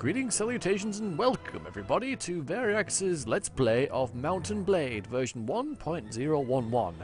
Greetings, salutations, and welcome everybody to Variax's Let's Play of Mount & Blade version 1.011.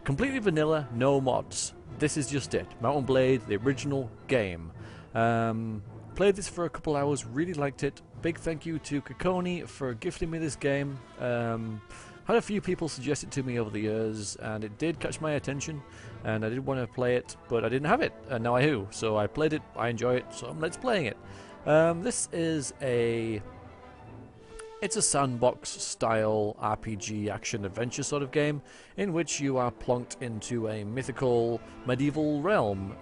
Completely vanilla, no mods. This is just it. Mount & Blade, the original game. Played this for a couple hours, really liked it. Big thank you to Kakoni for gifting me this game. Had a few people suggest it to me over the years, and it did catch my attention, and I did want to play it, but I didn't have it, and now I do. So I played it, I enjoy it, so I'm Let's Playing it. This is it's a sandbox style RPG action adventure sort of game in which you are plonked into a mythical medieval realm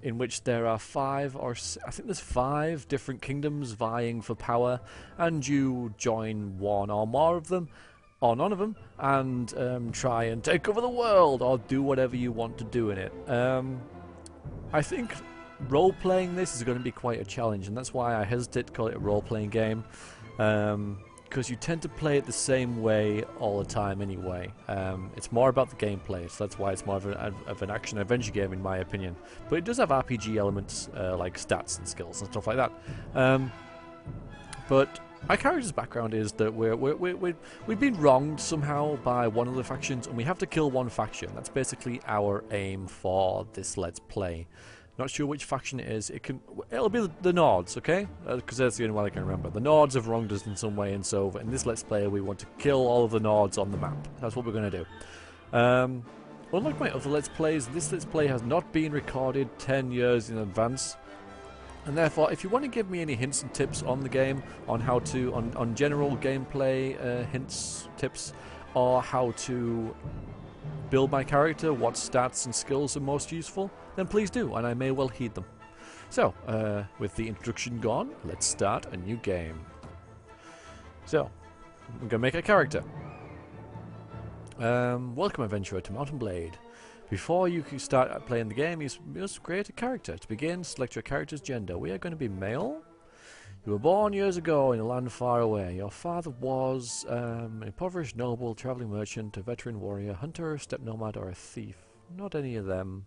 in which there are I think there's 5 different kingdoms vying for power, and you join one or more of them or none of them and try and take over the world or do whatever you want to do in it. I think role-playing this is going to be quite a challenge, and that's why I hesitate to call it a role-playing game, because you tend to play it the same way all the time anyway. It's more about the gameplay, so that's why it's more of an action-adventure game in my opinion. But it does have RPG elements like stats and skills and stuff like that. But my character's background is that we've been wronged somehow by one of the factions, and we have to kill one faction. That's basically our aim for this Let's Play. Not sure which faction it is. It'll be the Nords, okay? Because that's the only one I can remember. The Nords have wronged us in some way, and so in this Let's Play we want to kill all of the Nords on the map. That's what we're going to do. Unlike my other Let's Plays, this Let's Play has not been recorded 10 years in advance. And therefore, if you want to give me any hints and tips on the game, on how to, on general gameplay hints, tips, or how to build my character, what stats and skills are most useful, then please do, and I may well heed them. So, with the introduction gone, let's start a new game. So, I'm going to make a character. Welcome, adventurer, to Mount & Blade. Before you can start playing the game, you must create a character. To begin, select your character's gender. We are going to be male. You were born years ago in a land far away. Your father was an impoverished noble, travelling merchant, a veteran warrior, hunter, steppe nomad, or a thief. Not any of them.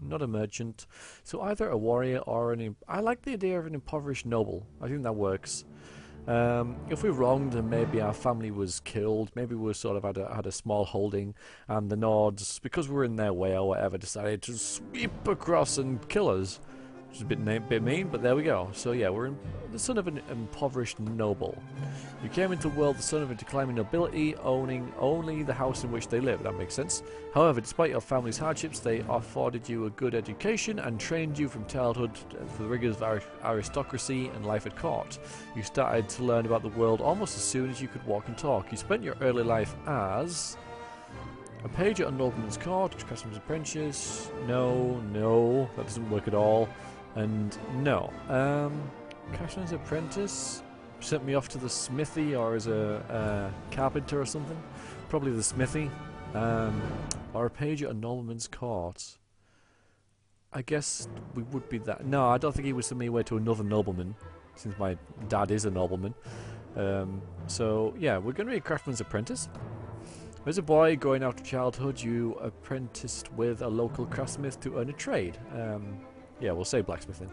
Not a merchant. So either a warrior or I like the idea of an impoverished noble. I think that works. If we're wrong, then maybe our family was killed. Maybe we sort of had a small holding, and the Nords, because we're in their way or whatever, decided to sweep across and kill us. Which is a bit mean, but there we go. So yeah, we're the son of an impoverished noble. You came into the world the son of a declining nobility, owning only the house in which they live. That makes sense. However, despite your family's hardships, they afforded you a good education and trained you from childhood for the rigors of aristocracy and life at court. You started to learn about the world almost as soon as you could walk and talk. You spent your early life as a page at a nobleman's court, craftsman's apprentice. No, that doesn't work at all. And no. Craftsman's apprentice sent me off to the smithy, or as a carpenter or something. Probably the smithy. Or a page at a nobleman's court. I guess we would be that. No, I don't think he would send me away to another nobleman, since my dad is a nobleman. So yeah, we're going to be a craftsman's apprentice. As a boy growing out of childhood, you apprenticed with a local craftsmith to earn a trade. Yeah, we'll say blacksmithing.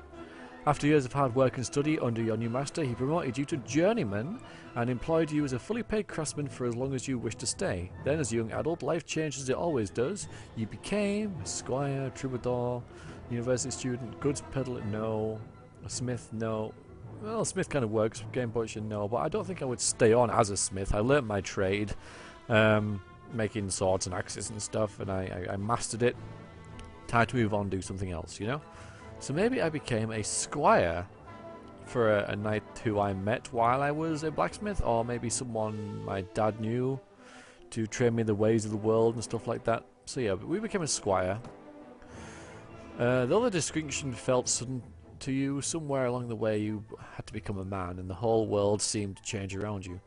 After years of hard work and study under your new master, he promoted you to journeyman and employed you as a fully paid craftsman for as long as you wished to stay. Then, as a young adult, life changed as it always does. You became a squire, troubadour, university student, goods peddler, no. A smith, no. Well, a smith kind of works, game butcher, no. But I don't think I would stay on as a smith. I learnt my trade, making swords and axes and stuff, and I mastered it. Time to move on and do something else, you know? So maybe I became a squire for a knight who I met while I was a blacksmith, or maybe someone my dad knew to train me the ways of the world and stuff like that. So yeah, but we became a squire. The other distinction felt sudden to you. Somewhere along the way you had to become a man, and the whole world seemed to change around you.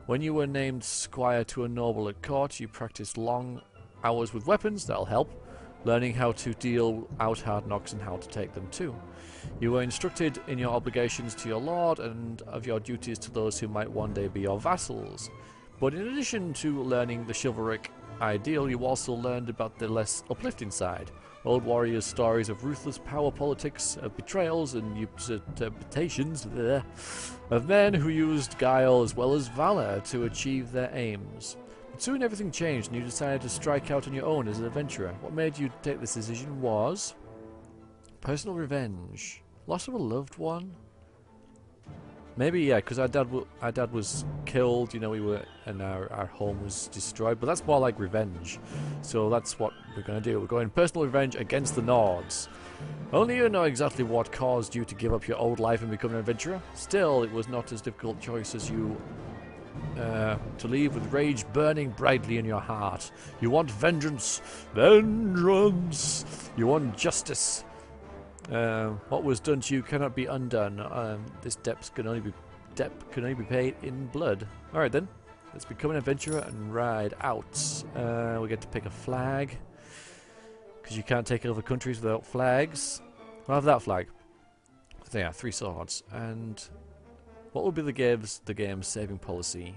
When you were named squire to a noble at court, you practiced long hours with weapons. That'll help. Learning how to deal out hard knocks and how to take them too. You were instructed in your obligations to your lord and of your duties to those who might one day be your vassals. But in addition to learning the chivalric ideal, you also learned about the less uplifting side. Old warriors' stories of ruthless power politics, of betrayals and usurpations of men who used guile as well as valor to achieve their aims. But soon everything changed and you decided to strike out on your own as an adventurer. What made you take this decision was personal revenge. Loss of a loved one? Maybe, yeah, because our dad was killed, you know, and our home was destroyed, but that's more like revenge. So that's what we're going to do. We're going personal revenge against the Nords. Only you know exactly what caused you to give up your old life and become an adventurer. Still, it was not as difficult a choice as you to leave with rage burning brightly in your heart. You want vengeance. Vengeance! You want justice. What was done to you cannot be undone. This debt can only be paid in blood. Alright then, let's become an adventurer and ride out. We get to pick a flag, because you can't take over countries without flags. We'll have that flag. So yeah, 3 swords. And what will be the game's saving policy?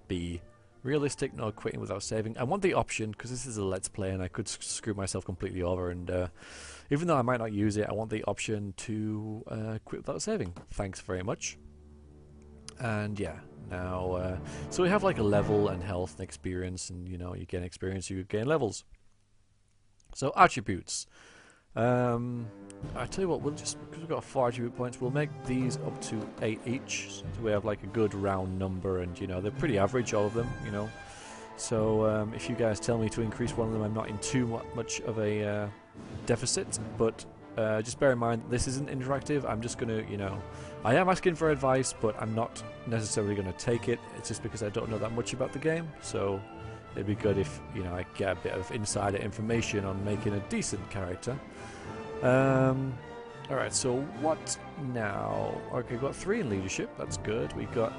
B. Realistic, no quitting without saving. I want the option, because this is a let's play and I could screw myself completely over, and even though I might not use it, I want the option to quit without saving. Thanks very much. And yeah, now, so we have like a level and health and experience, and you know, you gain experience, you gain levels. So attributes. I tell you what, we'll just, because we've got 4 attribute points, we'll make these up to 8 each, so we have like a good round number, and you know, they're pretty average, all of them, you know. So if you guys tell me to increase one of them, I'm not in too much of a deficit, but just bear in mind, this isn't interactive. I'm just going to, you know, I am asking for advice, but I'm not necessarily going to take it. It's just because I don't know that much about the game, so it'd be good if, you know, I get a bit of insider information on making a decent character. Alright, so what now? Okay, we've got 3 in leadership, that's good. We've got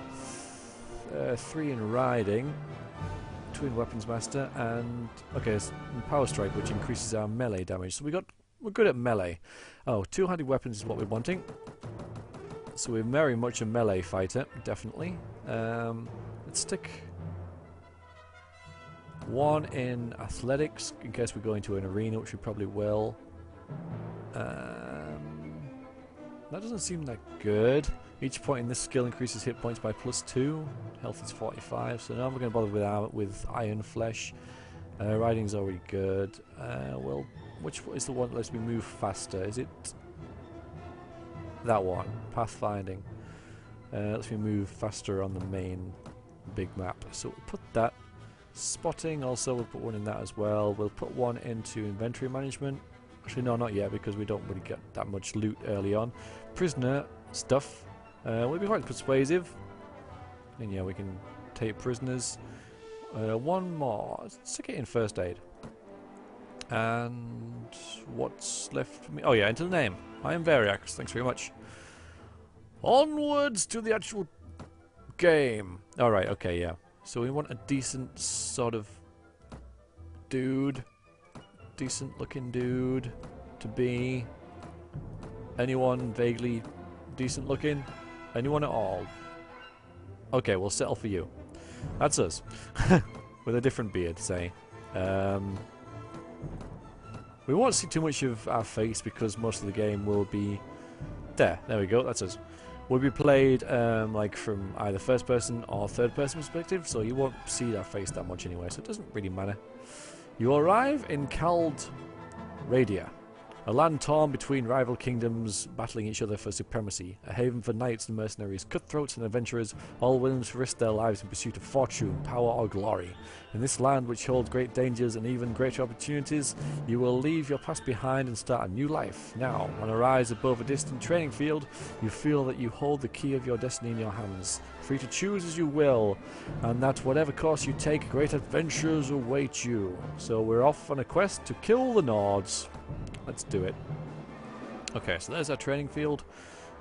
3 in riding, 2 in weapons master, and okay, power strike, which increases our melee damage. So we're good at melee. Oh, 2-handed weapons is what we're wanting. So we're very much a melee fighter, definitely. Let's stick 1 in athletics in case we go into an arena, which we probably will. That doesn't seem that good. Each point in this skill increases hit points by +2. Health is 45, so now we're going to bother with Iron Flesh. Riding's already good. Well, which is the one that lets me move faster? Is it that one? Pathfinding. Lets me move faster on the main big map. So we'll put that. Spotting also, we'll put 1 in that as well. We'll put 1 into inventory management. Actually, no, not yet, because we don't really get that much loot early on. Prisoner stuff will be quite persuasive. And yeah, we can take prisoners. 1 more. Let's stick it in first aid. And what's left for me? Oh yeah, into the name. I am Variax. Thanks very much. Onwards to the actual game. Alright, okay, yeah. So we want a decent sort of dude. Decent looking dude to be. Anyone vaguely decent looking? Anyone at all? Okay, we'll settle for you. That's us. With a different beard, say. We won't see too much of our face because most of the game will be... There we go, that's us. Will be played like from either first person or third person perspective, so you won't see our face that much anyway, so it doesn't really matter. You arrive in Cald Radia, a land torn between rival kingdoms battling each other for supremacy, a haven for knights and mercenaries, cutthroats and adventurers, all willing to risk their lives in pursuit of fortune, power or glory. In this land, which holds great dangers and even greater opportunities, you will leave your past behind and start a new life. Now, on a rise above a distant training field, you feel that you hold the key of your destiny in your hands, free to choose as you will, and that whatever course you take, great adventures await you. So we're off on a quest to kill the Nords. Let's do it. Okay, so there's our training field.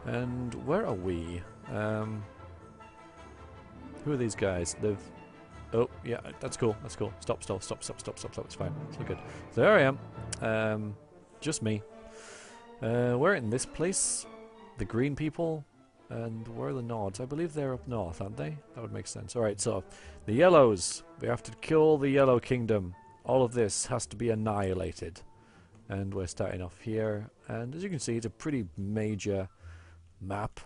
And where are we? Who are these guys? They've... Oh, yeah, that's cool. That's cool. Stop. It's fine. It's all good. So there I am. Just me. We're in this place. The green people. And where are the Nords? I believe they're up north, aren't they? That would make sense. Alright, so the Yellows. We have to kill the Yellow Kingdom. All of this has to be annihilated. And we're starting off here, and as you can see, it's a pretty major map,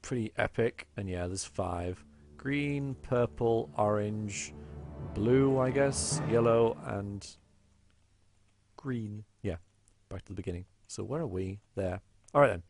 pretty epic. And yeah, there's 5: green, purple, orange, blue, I guess, yellow, and green. Yeah, back to the beginning. So where are we? There. Alright then.